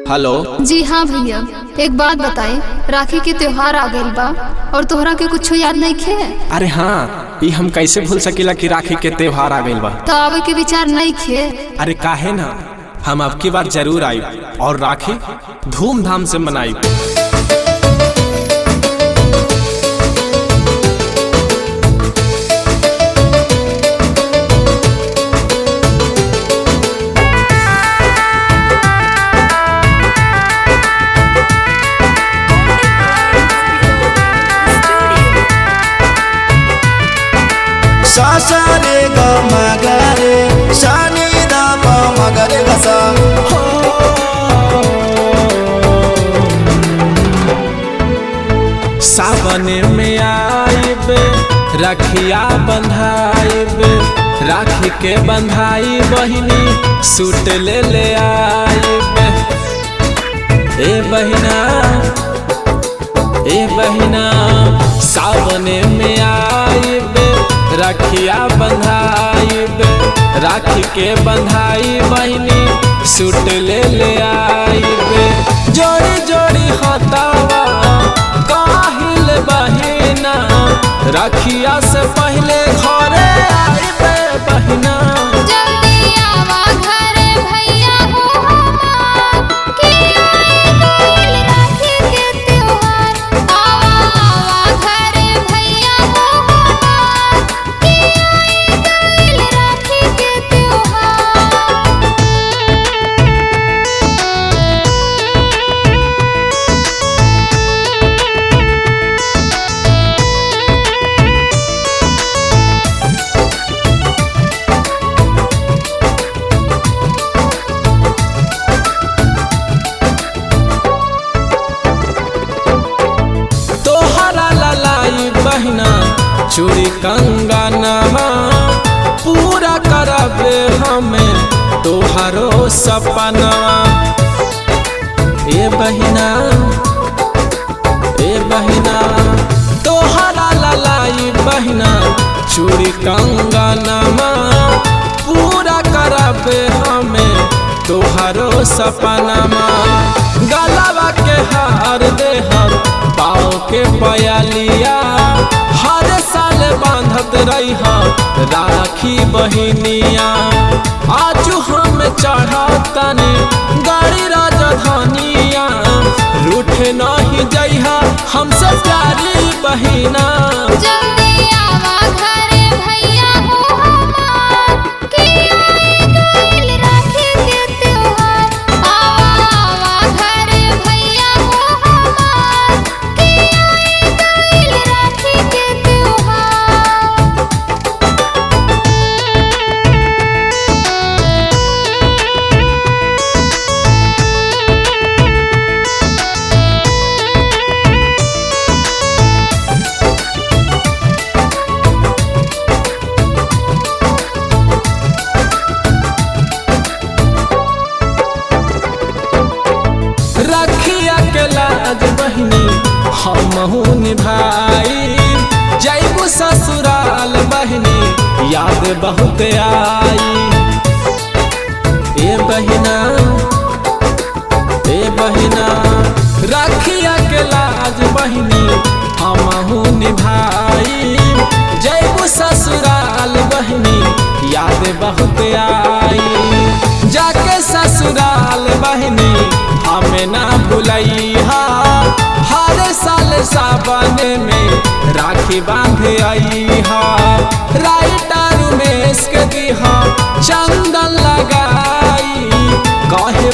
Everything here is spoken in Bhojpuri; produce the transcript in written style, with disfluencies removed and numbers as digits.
हेलो। जी हाँ भैया, एक बात बताए, राखी के त्योहार आ गइल बा और तोहरा के कुछ याद नहीं खे? अरे हाँ, ये हम कैसे भूल सकीला कि राखी के त्योहार आ गइल बा। तो आवे के विचार नहीं खे? अरे काहे ना, हम अब की बार जरूर आई और राखी धूमधाम से मनाई। सासा रे ग मगरे शानी दा पा मगरे गसा हो। सावन में आइब रखिया बंधाइब, राखी के बंधाई बहिनी सूट ले आइब। ए बहिना सावन में आइब रखिया बंधाइब, राखी के बंधाई बहिनी सूट ले आइब। जोड़ी जोड़ी हतावा काहिल बहिना, रखिया से पहले घरे आइबे बहिना। जल्दी आवा घरे भैया हो हमार, कि आइल राखी के त्योहार। आवा घरे भैया हो हमार, कि आइल राखी के त्योहार। बहिना चूड़ी कंगनवा पूरा करबे हमें तोहरो सपनवा। ए बहिना तोहरा ललाई बहिना चूड़ी कंगनवा पूरा करबे हमें तोहरो सपनवा। गलवा के हार दे हम पाँव के पयलिया, हर साल बांधत रही राखी बहिनिया। आज हम चढ़तनी गाड़ी राजधानिया, रूठ नहीं जइहा हमसे प्यारी बहिना। जल्दी आवा घरे भैया हो हमार, कि आइल राखी के त्योहार। आवा घरे भैया हो हमार, कि आइल राखी के त्योहार। रखिया के लाज बहिनी हमहू निभाई, जैबू ससुराल बहिनी याद बहुत आई। ए बहिना रखिया के लाज बहिनी हमहू निभाई, जैबू ससुराल बहिनी याद बहुत आई। जाके ससुराल बहिनी हमें ना भुलैहा, हर साल सावन में राखी बांध आईहा। राइटर उमेश के दिहा चंदन लगाई, कहे